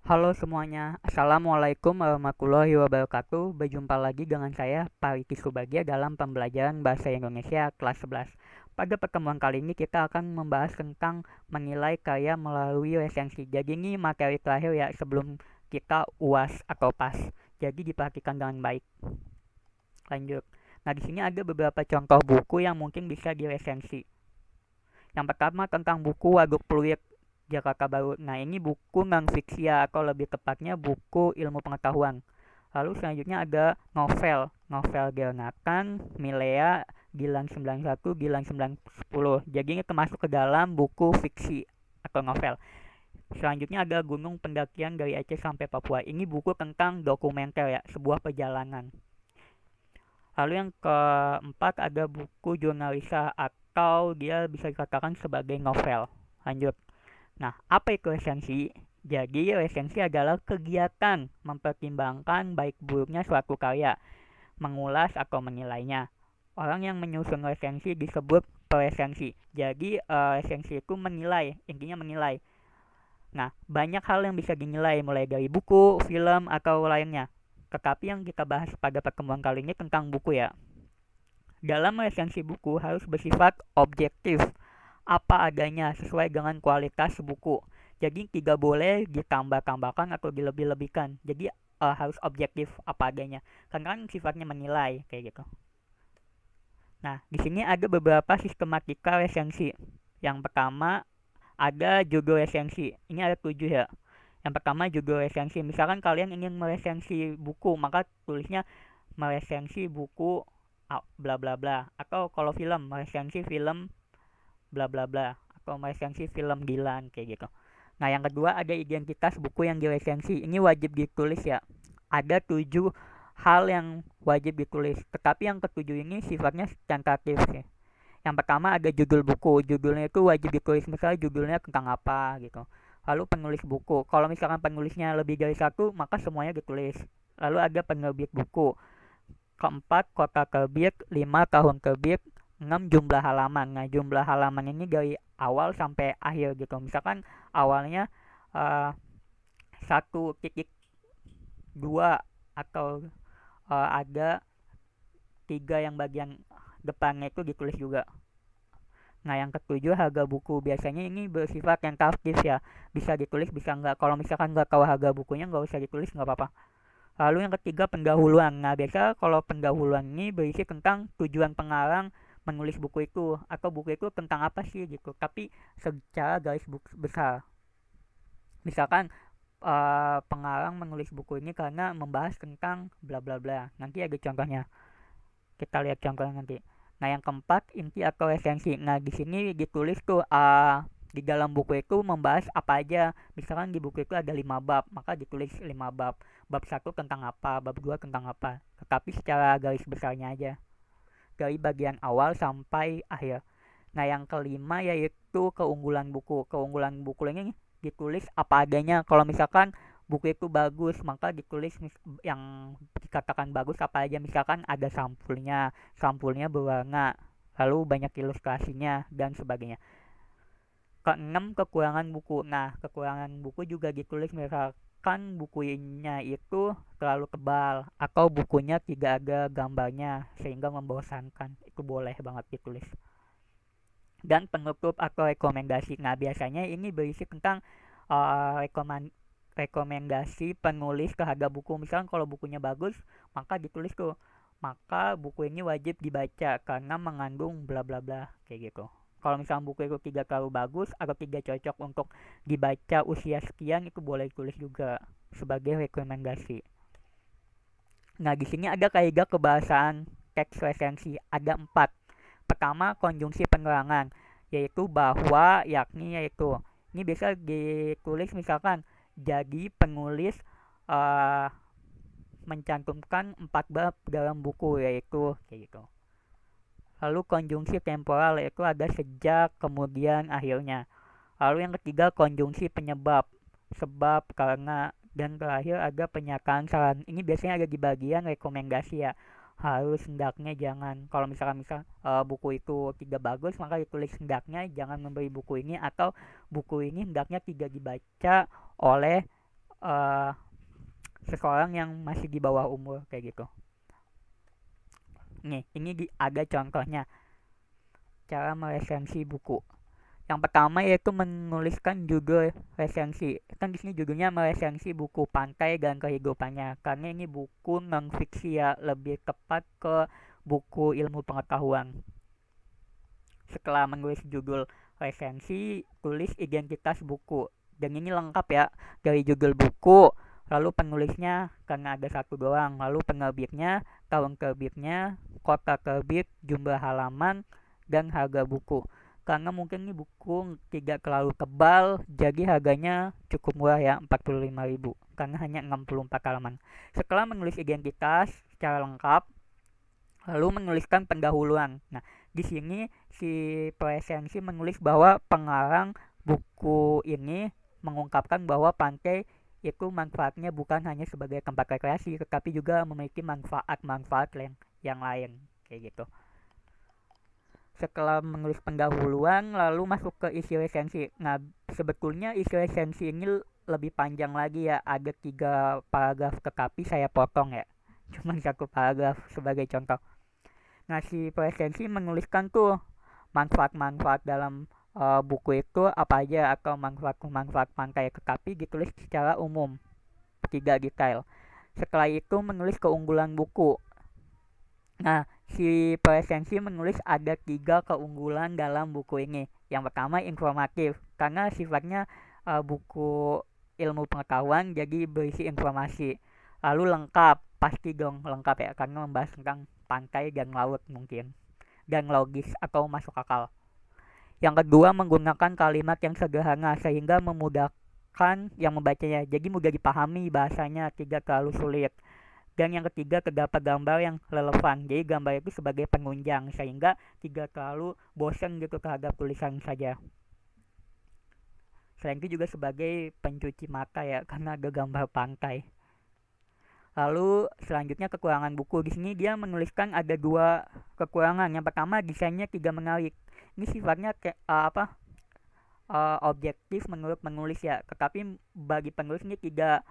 Halo semuanya, Assalamualaikum warahmatullahi wabarakatuh. Berjumpa lagi dengan saya, Pariki Subagia dalam pembelajaran Bahasa Indonesia kelas 11. Pada pertemuan kali ini kita akan membahas tentang menilai karya melalui resensi. Jadi ini materi terakhir ya sebelum kita UAS atau PAS. Jadi diperhatikan dengan baik. Lanjut. Nah, di sini ada beberapa contoh buku yang mungkin bisa diresensi. Yang pertama tentang buku Waduk Pluit Jakarta Baru. Nah, ini buku non fiksi ya, atau lebih tepatnya buku ilmu pengetahuan. Lalu selanjutnya ada novel, novel Gernakan, Milea, Gilang 91, Gilang 910. Jadi ini termasuk ke dalam buku fiksi atau novel. Selanjutnya ada Gunung Pendakian dari Aceh sampai Papua. Ini buku tentang dokumenter ya, sebuah perjalanan. Lalu yang keempat ada buku jurnalisa atau dia bisa dikatakan sebagai novel. Lanjut. Nah, apa itu resensi? Jadi, resensi adalah kegiatan mempertimbangkan baik buruknya suatu karya, mengulas atau menilainya. Orang yang menyusun resensi disebut peresensi. Jadi, resensi itu menilai, intinya menilai. Nah, banyak hal yang bisa dinilai mulai dari buku, film, atau lainnya. Tetapi yang kita bahas pada pertemuan kali ini tentang buku ya. Dalam resensi buku harus bersifat objektif, apa adanya sesuai dengan kualitas buku. Jadi tidak boleh ditambah-tambahkan atau dilebih-lebihkan. Jadi harus objektif apa adanya. Karena kan sifatnya menilai kayak gitu. Nah, di sini ada beberapa sistematika resensi. Yang pertama ada judul resensi. Ini ada 7 ya. Yang pertama judul resensi. Misalkan kalian ingin meresensi buku, maka tulisnya meresensi buku bla bla bla. Atau kalau film, meresensi film bla bla bla, atau meresensi film Dilan kayak gitu. Nah, yang kedua ada identitas buku yang diresensi. Ini wajib ditulis ya. Ada 7 hal yang wajib ditulis. Tetapi yang ketujuh ini sifatnya tentatif sih. Yang pertama ada judul buku. Judulnya itu wajib ditulis. Misalnya judulnya tentang apa gitu. Lalu penulis buku. Kalau misalkan penulisnya lebih dari satu, maka semuanya ditulis. Lalu ada penerbit buku. Keempat, kota terbit. 5, tahun terbit. 6, jumlah halaman. Nah, jumlah halaman ini dari awal sampai akhir gitu. Misalkan awalnya uh, 1,2 atau ada 3 yang bagian depannya itu ditulis juga. Nah, yang ketujuh harga buku. Biasanya ini bersifat tentatif ya. Bisa ditulis, bisa enggak. Kalau misalkan enggak tahu harga bukunya, enggak usah ditulis, enggak apa-apa. Lalu yang ketiga pendahuluan. Nah, biasa kalau pendahuluan ini berisi tentang tujuan pengarang menulis buku itu, atau buku itu tentang apa sih gitu. Tapi secara garis besar. Misalkan pengarang menulis buku ini karena membahas tentang bla bla bla. Nanti ada contohnya. Kita lihat contohnya nanti. Nah, yang keempat inti atau esensi. Nah, di sini ditulis tuh di dalam buku itu membahas apa aja. Misalkan di buku itu ada 5 bab, maka ditulis 5 bab. Bab satu tentang apa, bab 2 tentang apa. Tetapi secara garis besarnya aja. Dari bagian awal sampai akhir. Nah, yang kelima yaitu keunggulan buku. Keunggulan buku ini ditulis apa adanya. Kalau misalkan buku itu bagus, maka ditulis yang dikatakan bagus apa aja. Misalkan ada sampulnya, sampulnya berwarna, lalu banyak ilustrasinya dan sebagainya. Keenam, kekurangan buku. Nah, kekurangan buku juga ditulis, misalkan bukunya itu terlalu tebal atau bukunya tidak ada gambarnya sehingga membosankan. Itu boleh banget ditulis. Dan penutup atau rekomendasi. Nah, biasanya ini berisi tentang rekomendasi penulis terhadap buku. Misalkan kalau bukunya bagus, maka ditulis tuh, maka buku ini wajib dibaca karena mengandung bla bla bla kayak gitu. Kalau misalnya buku itu tidak terlalu bagus atau tidak cocok untuk dibaca usia sekian, itu boleh ditulis juga sebagai rekomendasi. Nah, di sini ada kaidah kebahasaan teks resensi, ada 4. Pertama, konjungsi penerangan, yaitu bahwa, yakni, yaitu. Ini bisa ditulis misalkan, jadi penulis uh, mencantumkan 4 bab dalam buku, yaitu kayak gitu. Lalu konjungsi temporal, yaitu ada sejak, kemudian, akhirnya. Lalu yang ketiga, konjungsi penyebab, sebab, karena, dan terakhir ada penyakaan saran. Ini biasanya ada di bagian rekomendasi ya. Harus, hendaknya, jangan. Kalau misalkan buku itu tidak bagus, maka ditulis hendaknya jangan membeli buku ini, atau buku ini hendaknya tidak dibaca oleh uh, seseorang yang masih di bawah umur kayak gitu. Nih, ini ada contohnya cara meresensi buku. Yang pertama yaitu menuliskan judul resensi. Kan di sini judulnya meresensi buku Pantai dan Kehidupannya. Karena ini buku non fiksi ya, lebih tepat ke buku ilmu pengetahuan. Setelah menulis judul resensi, tulis identitas buku. Dan ini lengkap ya, dari judul buku, lalu penulisnya karena ada satu doang, lalu penerbitnya, tahun terbitnya, kota terbit, jumlah halaman, dan harga buku. Karena mungkin ini buku tidak terlalu tebal, jadi harganya cukup murah ya, 45.000 karena hanya 64 halaman. Setelah menulis identitas secara lengkap, lalu menuliskan pendahuluan. Nah, di sini si presensi menulis bahwa pengarang buku ini mengungkapkan bahwa pantai itu manfaatnya bukan hanya sebagai tempat rekreasi, tetapi juga memiliki manfaat-manfaat yang lain, kayak gitu. Setelah menulis pendahuluan, lalu masuk ke isi resensi. Nah, sebetulnya isi resensi ini lebih panjang lagi ya, ada 3 paragraf, tetapi saya potong ya, cuma 1 paragraf sebagai contoh. Nah, si presensi menuliskan tuh manfaat-manfaat dalam buku itu apa aja, atau manfaat-manfaat pantai, tetapi ditulis secara umum, tidak detail. Setelah itu menulis keunggulan buku. Nah, si presensi menulis ada 3 keunggulan dalam buku ini. Yang pertama informatif, karena sifatnya buku ilmu pengetahuan, jadi berisi informasi. Lalu lengkap, pasti dong lengkap ya, karena membahas tentang pantai dan laut mungkin, dan logis atau masuk akal. Yang kedua menggunakan kalimat yang sederhana sehingga memudahkan yang membacanya, jadi mudah dipahami bahasanya, tidak terlalu sulit. Dan yang ketiga terdapat gambar yang relevan, jadi gambar itu sebagai penunjang sehingga tidak terlalu bosan gitu terhadap tulisan saja. Selain itu juga sebagai pencuci mata ya, karena ada gambar pantai. Lalu selanjutnya kekurangan buku. Di sini dia menuliskan ada 2 kekurangan. Yang pertama desainnya tidak menarik. Ini sifatnya kayak objektif menurut penulis ya. Tetapi bagi penulis ini tidak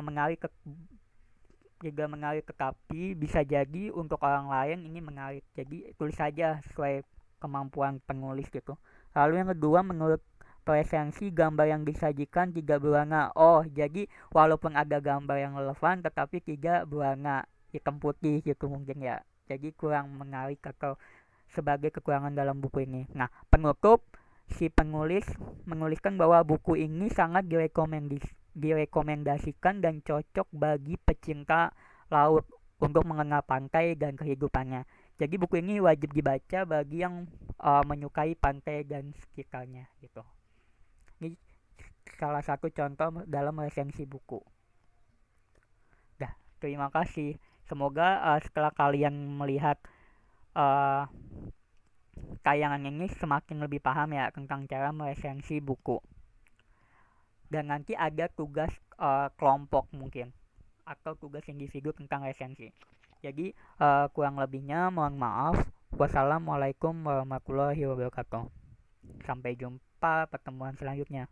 menarik tidak menarik, tetapi bisa jadi untuk orang lain ini menarik. Jadi tulis saja sesuai kemampuan penulis gitu. Lalu yang kedua menurut presensi gambar yang disajikan tidak berwarna. Oh, jadi walaupun ada gambar yang relevan tetapi tidak berwarna, hitam putih gitu mungkin ya. Jadi kurang menarik atau sebagai kekurangan dalam buku ini. Nah, penutup, si penulis menuliskan bahwa buku ini sangat direkomendasikan dan cocok bagi pecinta laut untuk mengenal pantai dan kehidupannya. Jadi buku ini wajib dibaca bagi yang menyukai pantai dan sekitarnya gitu. Ini salah satu contoh dalam resensi buku. Dah, terima kasih. Semoga setelah kalian melihat tayangan ini semakin lebih paham ya tentang cara meresensi buku. Dan nanti ada tugas kelompok mungkin, atau tugas individu tentang resensi. Jadi kurang lebihnya mohon maaf. Wassalamualaikum warahmatullahi wabarakatuh. Sampai jumpa pertemuan selanjutnya.